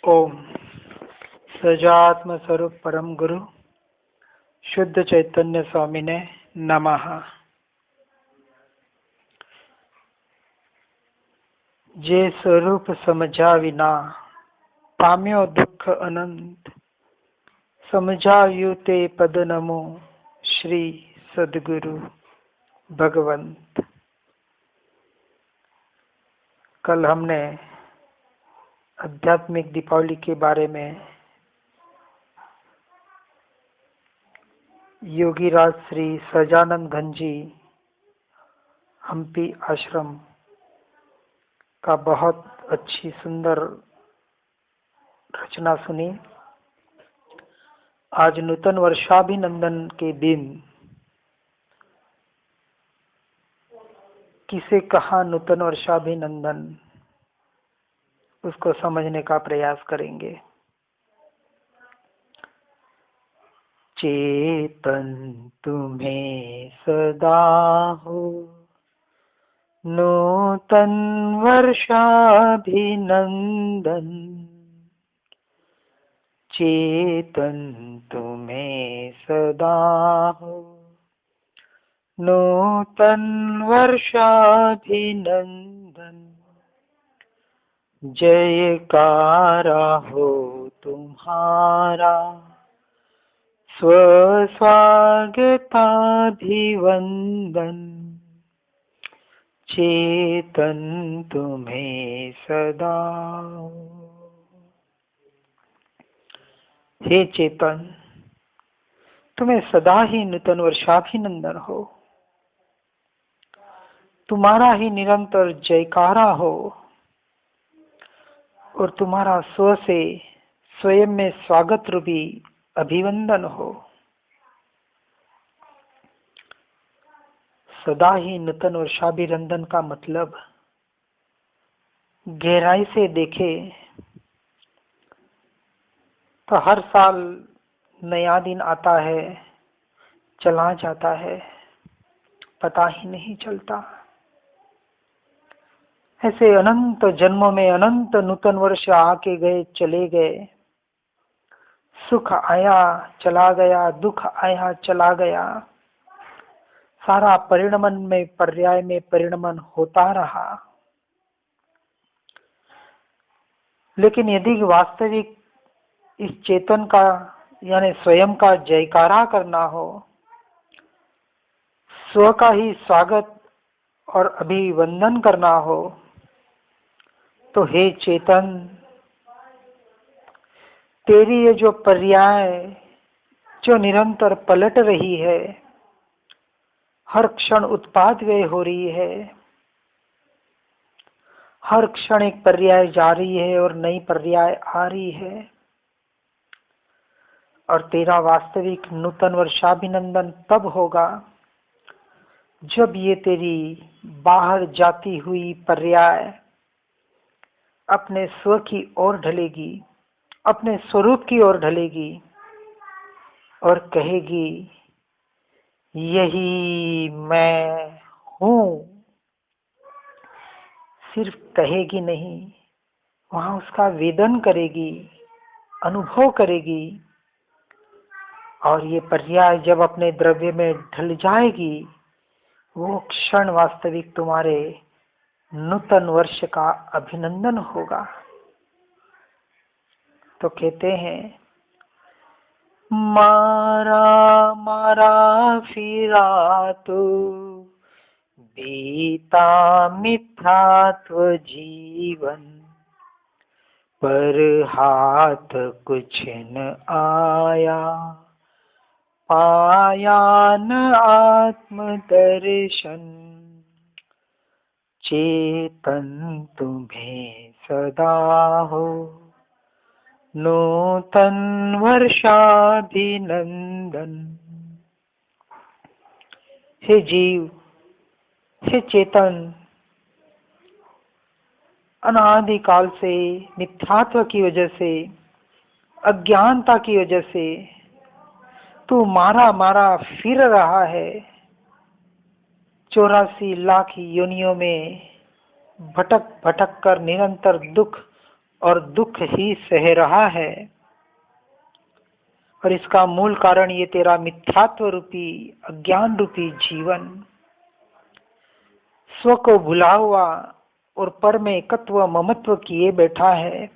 ओम सजात्म स्वरूप परम गुरु शुद्ध चैतन्य स्वामी ने नमः। जे स्वरूप समझा विना पाम्यो दुख अनंत, समझायु ते पद नमो श्री सद्गुरु भगवंत। कल हमने आध्यात्मिक दीपावली के बारे में योगी राज श्री सजानंद घनजी हम्पी आश्रम का बहुत अच्छी सुंदर रचना सुनी। आज नूतन वर्षाभिनंदन के दिन किसे कहा नूतन वर्षाभिनंदन, उसको समझने का प्रयास करेंगे। चेतन तुम्हें सदा हो नूतन वर्षाभिनंदन, चेतन तुम्हें सदा हो नूतन वर्षाभिनंदन, जयकारा हो तुम्हारा स्वस्वागताभिवंदन, चेतन तुम्हें सदा हो। हे चेतन, तुम्हें सदा ही नूतन वर्षाभिनंदन हो, तुम्हारा ही निरंतर जयकारा हो और तुम्हारा स्व से स्वयं में स्वागत रूपी अभिवंदन हो। सदा ही नूतन वर्षाभिनंदन का मतलब गहराई से देखे तो हर साल नया दिन आता है, चला जाता है, पता ही नहीं चलता। ऐसे अनंत जन्मों में अनंत नूतन वर्ष आके गए चले गए, सुख आया चला गया, दुख आया चला गया, सारा परिणमन में पर्याय में परिणमन होता रहा। लेकिन यदि वास्तविक इस चेतन का यानी स्वयं का जयकारा करना हो, स्व का ही स्वागत और अभिवंदन करना हो, तो हे चेतन, तेरी ये जो पर्याय जो निरंतर पलट रही है, हर क्षण उत्पाद व्यय हो रही है, हर क्षण एक पर्याय जा रही है और नई पर्याय आ रही है, और तेरा वास्तविक नूतन वर्षाभिनंदन तब होगा जब ये तेरी बाहर जाती हुई पर्याय अपने स्व की ओर ढलेगी, अपने स्वरूप की ओर ढलेगी और कहेगी यही मैं हूं। सिर्फ कहेगी नहीं, वहां उसका वेदन करेगी, अनुभव करेगी, और ये पर्याय जब अपने द्रव्य में ढल जाएगी, वो क्षण वास्तविक तुम्हारे नूतन वर्ष का अभिनंदन होगा। तो कहते हैं मारा मारा फिरा तो बीता मिथ्यात्व जीवन, पर हाथ कुछ न आया, पाया न आत्मदर्शन, चेतन तुम्हें सदा हो नूतन वर्षाभिनंदन। हे जीव, हे चेतन, अनादिकाल से मिथ्यात्व की वजह से, अज्ञानता की वजह से तू मारा मारा फिर रहा है। 84 लाख योनियों में भटक भटक कर निरंतर दुख और दुख ही सह रहा है। और इसका मूल कारण ये तेरा मिथ्यात्व रूपी, अज्ञान रूपी जीवन, स्व को भुला हुआ और पर में एकत्व ममत्व किए बैठा है।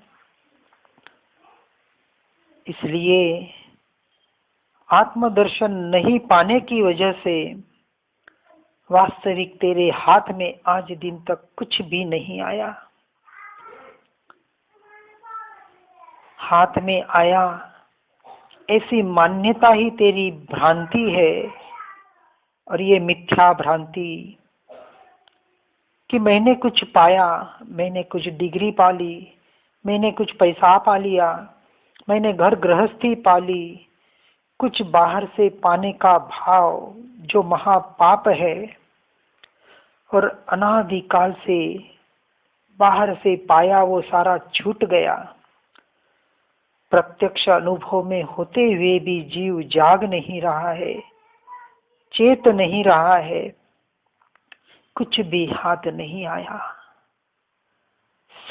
इसलिए आत्मदर्शन नहीं पाने की वजह से वास्तविक तेरे हाथ में आज दिन तक कुछ भी नहीं आया। हाथ में आया ऐसी मान्यता ही तेरी भ्रांति है। और ये मिथ्या भ्रांति कि मैंने कुछ पाया, मैंने कुछ डिग्री पा ली, मैंने कुछ पैसा पा लिया, मैंने घर गृहस्थी पा ली, कुछ बाहर से पाने का भाव जो महापाप है, और अनादिकाल से बाहर से पाया वो सारा छूट गया। प्रत्यक्ष अनुभव में होते हुए भी जीव जाग नहीं रहा है, चेत नहीं रहा है, कुछ भी हाथ नहीं आया।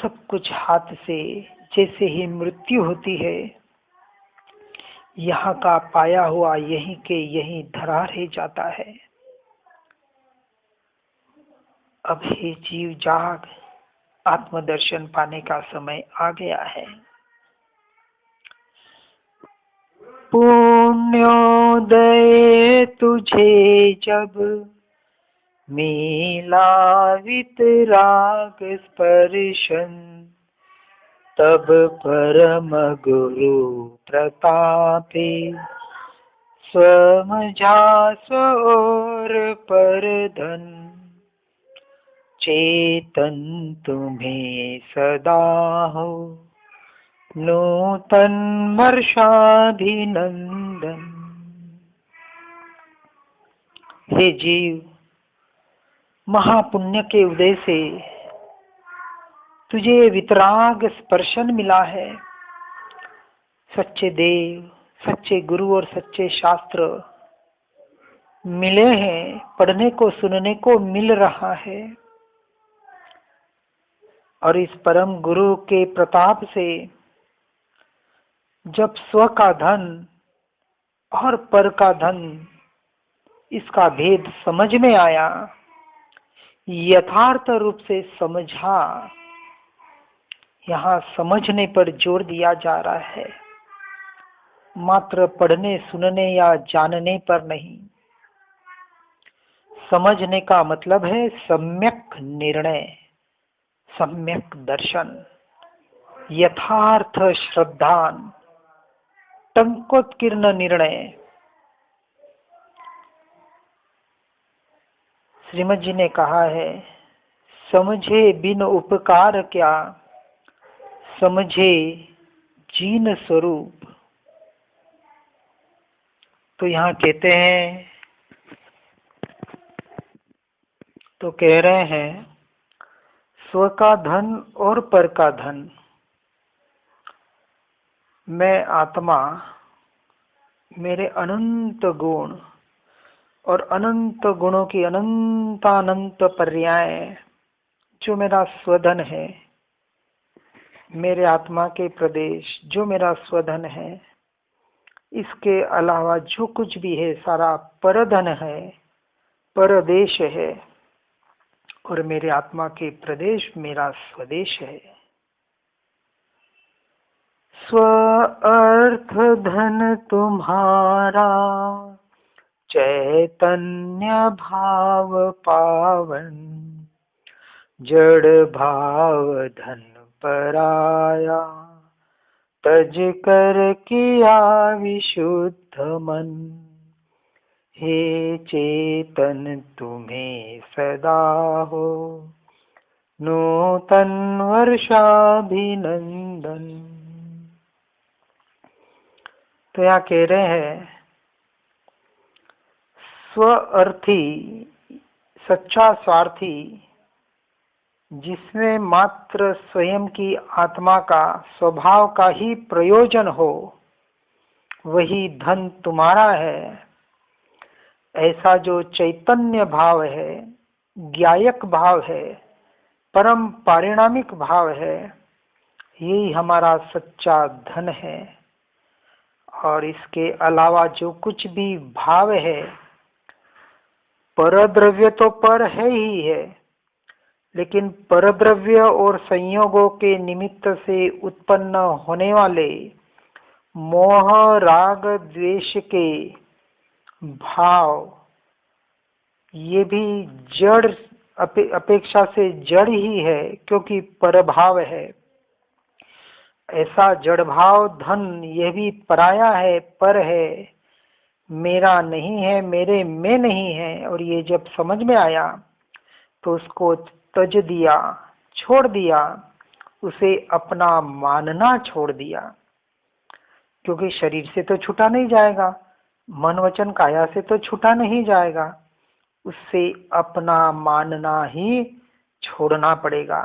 सब कुछ हाथ से जैसे ही मृत्यु होती है, यहाँ का पाया हुआ यहीं के यहीं धरा रह जाता है। अब हे जीव जाग, आत्मदर्शन पाने का समय आ गया है। पुण्योदय तुझे जब मिला वितराग स्पर्शन, तब परम गुरु प्रतापे स्वमझा स्वर पर धन, चेतन तुम्हें सदा हो नूतन वर्षाभिनंदन। हे जीव, महापुण्य के उदय से तुझे वितराग स्पर्शन मिला है। सच्चे देव, सच्चे गुरु और सच्चे शास्त्र मिले हैं, पढ़ने को सुनने को मिल रहा है। और इस परम गुरु के प्रताप से जब स्व का धन और पर का धन, इसका भेद समझ में आया, यथार्थ रूप से समझा, यहाँ समझने पर जोर दिया जा रहा है, मात्र पढ़ने सुनने या जानने पर नहीं। समझने का मतलब है सम्यक निर्णय, सम्यक दर्शन, यथार्थ श्रद्धान, टंकोत्कीर्ण निर्णय। श्रीमद जी ने कहा है, समझे बिन उपकार क्या, समझे जीन स्वरूप। तो यहाँ कहते हैं, तो कह रहे हैं स्व का धन और पर का धन, मैं आत्मा, मेरे अनंत गुण और अनंत गुणों की अनंतानंत पर्याय जो मेरा स्वधन है, मेरे आत्मा के प्रदेश जो मेरा स्वधन है, इसके अलावा जो कुछ भी है सारा परधन है, परदेश है, और मेरे आत्मा के प्रदेश मेरा स्वदेश है। स्व अर्थ धन तुम्हारा, चैतन्य भाव पावन, जड़ भाव धन पराया, तज कर किया विशुद्ध मन, हे चेतन तुम्हें सदा हो नूतन वर्षाभिनंदन। तो यहाँ कह रहे हैं, स्व अर्थी, सच्चा स्वार्थी, जिसमें मात्र स्वयं की आत्मा का स्वभाव का ही प्रयोजन हो, वही धन तुम्हारा है। ऐसा जो चैतन्य भाव है, ज्ञायक भाव है, परम पारिणामिक भाव है, यही हमारा सच्चा धन है। और इसके अलावा जो कुछ भी भाव है, परद्रव्य तो पर है ही है, लेकिन परद्रव्य और संयोगों के निमित्त से उत्पन्न होने वाले मोह राग द्वेष के भाव, ये भी जड़ अपेक्षा से जड़ ही है, क्योंकि परभाव है। ऐसा जड़ भाव धन यह भी पराया है, पर है, मेरा नहीं है, मेरे में नहीं है। और ये जब समझ में आया तो उसको तज दिया, छोड़ दिया, उसे अपना मानना छोड़ दिया। क्योंकि शरीर से तो छूटा नहीं जाएगा, मन वचन काया से तो छूटा नहीं जाएगा, उससे अपना मानना ही छोड़ना पड़ेगा।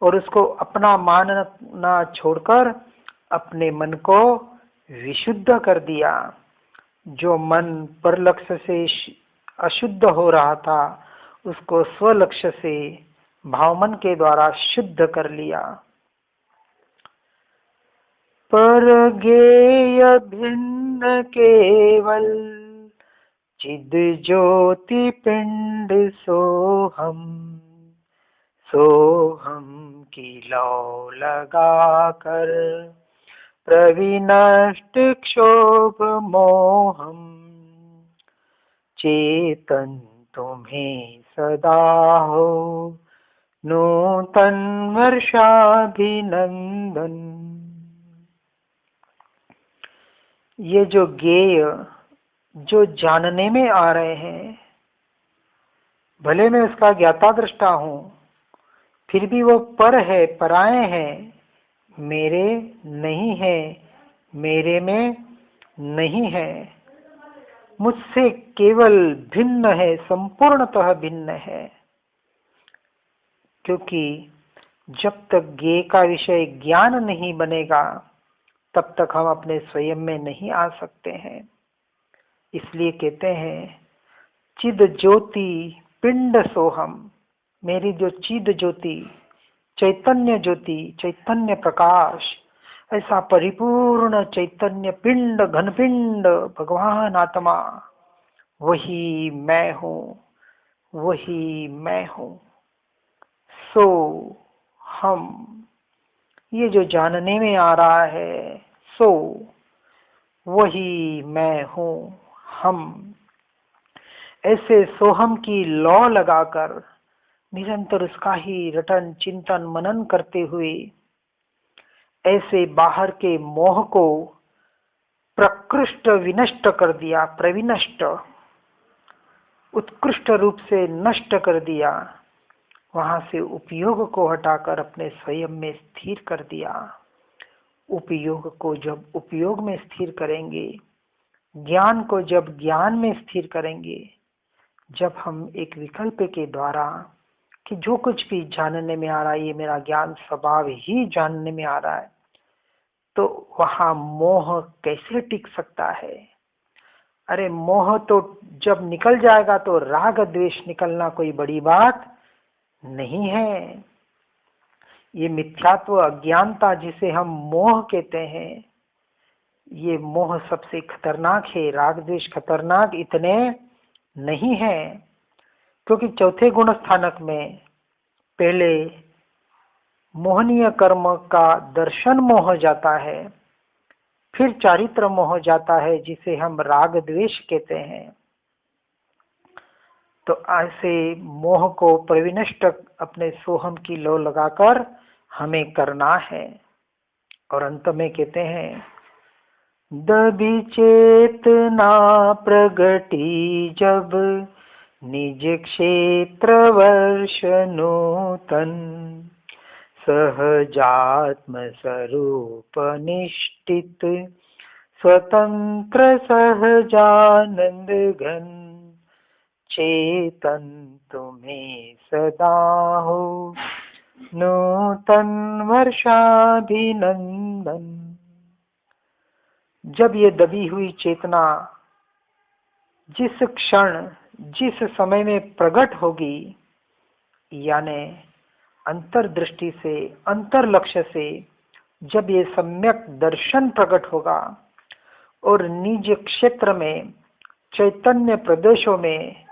और उसको अपना मानना छोड़कर अपने मन को विशुद्ध कर दिया। जो मन पर लक्ष्य से अशुद्ध हो रहा था, उसको स्वलक्ष्य से भावमन के द्वारा शुद्ध कर लिया। पर गेय भिन्न केवल चिद ज्योति पिंड सोहम, सोहम की लौ लगा कर प्रविनष्ट क्षोभ मोहम, चेतन तुम्हें सदा हो नूतन वर्षाभिनंदन। ये जो गेय जो जानने में आ रहे हैं, भले मैं उसका ज्ञाता दृष्टा हूं, फिर भी वो पर है, पराये हैं, मेरे नहीं है, मेरे में नहीं है, मुझसे केवल भिन्न है, संपूर्णतः भिन्न है। क्योंकि जब तक ज्ञेय का विषय ज्ञान नहीं बनेगा, तब तक हम अपने स्वयं में नहीं आ सकते हैं। इसलिए कहते हैं चिद ज्योति पिंड सोहम, मेरी जो चिद ज्योति, चैतन्य ज्योति, चैतन्य प्रकाश, ऐसा परिपूर्ण चैतन्य पिंड, घनपिंड भगवान आत्मा, वही मैं हूँ, वही मैं हूँ। सो हम, ये जो जानने में आ रहा है, सो वही मैं हूँ, हम, ऐसे सोहम की लौ लगाकर निरंतर उसका ही रटन चिंतन मनन करते हुए ऐसे बाहर के मोह को प्रकृष्ट विनष्ट कर दिया, प्रविनष्ट, उत्कृष्ट रूप से नष्ट कर दिया, वहां से उपयोग को हटाकर अपने स्वयं में स्थिर कर दिया। उपयोग को जब उपयोग में स्थिर करेंगे, ज्ञान को जब ज्ञान में स्थिर करेंगे, जब हम एक विकल्प के द्वारा कि जो कुछ भी जानने में आ रहा है, ये मेरा ज्ञान स्वभाव ही जानने में आ रहा है, तो वहां मोह कैसे टिक सकता है? अरे मोह तो जब निकल जाएगा तो राग द्वेष निकलना कोई बड़ी बात नहीं है। ये मिथ्यात्व अज्ञानता जिसे हम मोह कहते हैं, ये मोह सबसे खतरनाक है। राग द्वेष खतरनाक इतने नहीं है, क्योंकि चौथे गुण स्थानक में पहले मोहनीय कर्म का दर्शन मोह जाता है, फिर चारित्र मोह जाता है जिसे हम राग द्वेष कहते हैं। तो ऐसे मोह को प्रविनष्ट अपने सोहम की लौ लगाकर हमें करना है। और अंत में कहते हैं दबी चेतना प्रगटी जब निज क्षेत्र वर्ष नूतन, सहजात्म स्वरूप निष्ठित स्वतंत्र सहजानंद घन, चेतन तुम्हें सदा हो नूतन वर्षाभिनंदन। जब ये दबी हुई चेतना जिस क्षण जिस समय में प्रकट होगी, यानी अंतर्दृष्टि से, अंतर लक्ष्य से जब ये सम्यक दर्शन प्रकट होगा और निज क्षेत्र में, चैतन्य प्रदेशों में,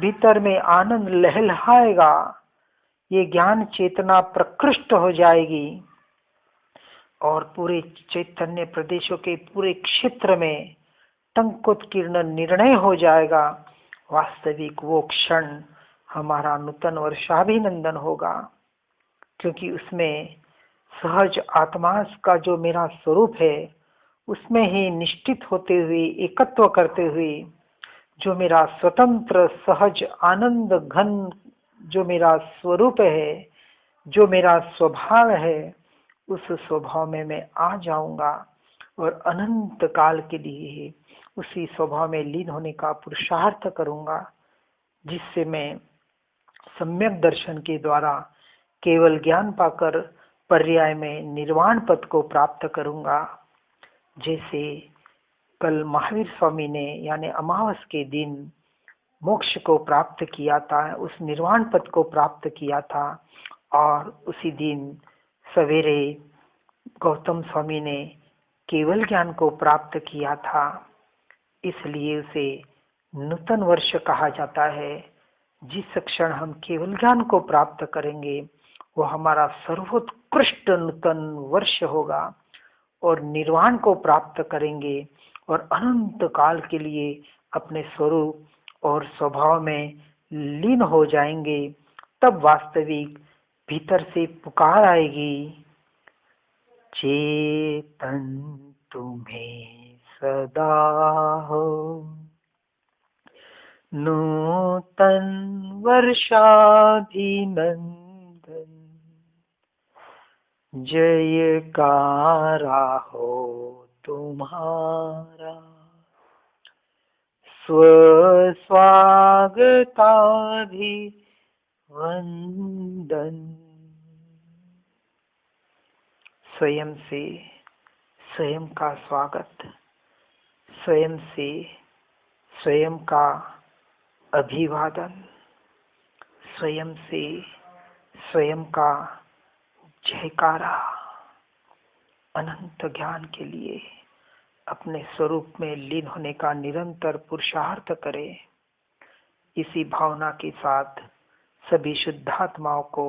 भीतर में आनंद लहलहाएगा, ये ज्ञान चेतना प्रकृष्ट हो जाएगी और पूरे चैतन्य प्रदेशों के पूरे क्षेत्र में टंकोत्कीर्ण निर्णय हो जाएगा। वास्तविक वो क्षण हमारा नूतन वर्षाभिनंदन होगा, क्योंकि उसमें सहज आत्मा का जो मेरा स्वरूप है, उसमें ही निष्ठित होते हुए, एकत्व करते हुए, जो मेरा स्वतंत्र सहज आनंद घन जो मेरा स्वरूप है, जो मेरा स्वभाव है, उस स्वभाव में मैं आ जाऊंगा और अनंत काल के लिए उसी स्वभाव में लीन होने का पुरुषार्थ करूंगा, जिससे मैं सम्यक दर्शन के द्वारा केवल ज्ञान पाकर पर्याय में निर्वाण पद को प्राप्त करूंगा। जैसे कल महावीर स्वामी ने यानी अमावस के दिन मोक्ष को प्राप्त किया था, उस निर्वाण पद को प्राप्त किया था, और उसी दिन सवेरे गौतम स्वामी ने केवल ज्ञान को प्राप्त किया था, इसलिए उसे नूतन वर्ष कहा जाता है। जिस क्षण हम केवल ज्ञान को प्राप्त करेंगे वो हमारा सर्वोत्कृष्ट नूतन वर्ष होगा, और निर्वाण को प्राप्त करेंगे और अनंत काल के लिए अपने स्वरूप और स्वभाव में लीन हो जाएंगे। तब वास्तविक भीतर से पुकार आएगी, चेतन तुम्हें सदा हो, नूतन वर्षाभिनंदन, जयकारा हो तुम्हारा, स्वस्वागताभिवंदन। स्वयं से स्वयं का स्वागत, स्वयं से स्वयं का अभिवादन, स्वयं से स्वयं का जयकारा। अनंत ज्ञान के लिए अपने स्वरूप में लीन होने का निरंतर पुरुषार्थ करें। इसी भावना के साथ सभी शुद्धात्माओं को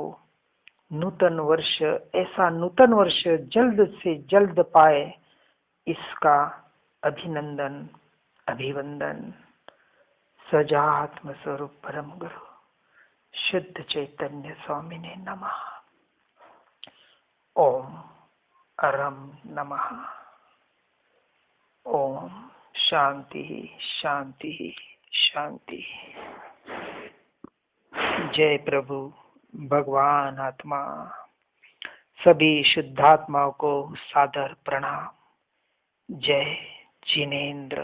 नूतन वर्ष, ऐसा नूतन वर्ष जल्द से जल्द पाए, इसका अभिनंदन, अभिवंदन। सजात्म स्वरूप परम गुरु शुद्ध चैतन्य स्वामी ने नमः। ओम अरम नमः। ओम शांति शांति शांति। जय प्रभु भगवान आत्मा। सभी शुद्धात्माओं को सादर प्रणाम। जय जिनेन्द्र।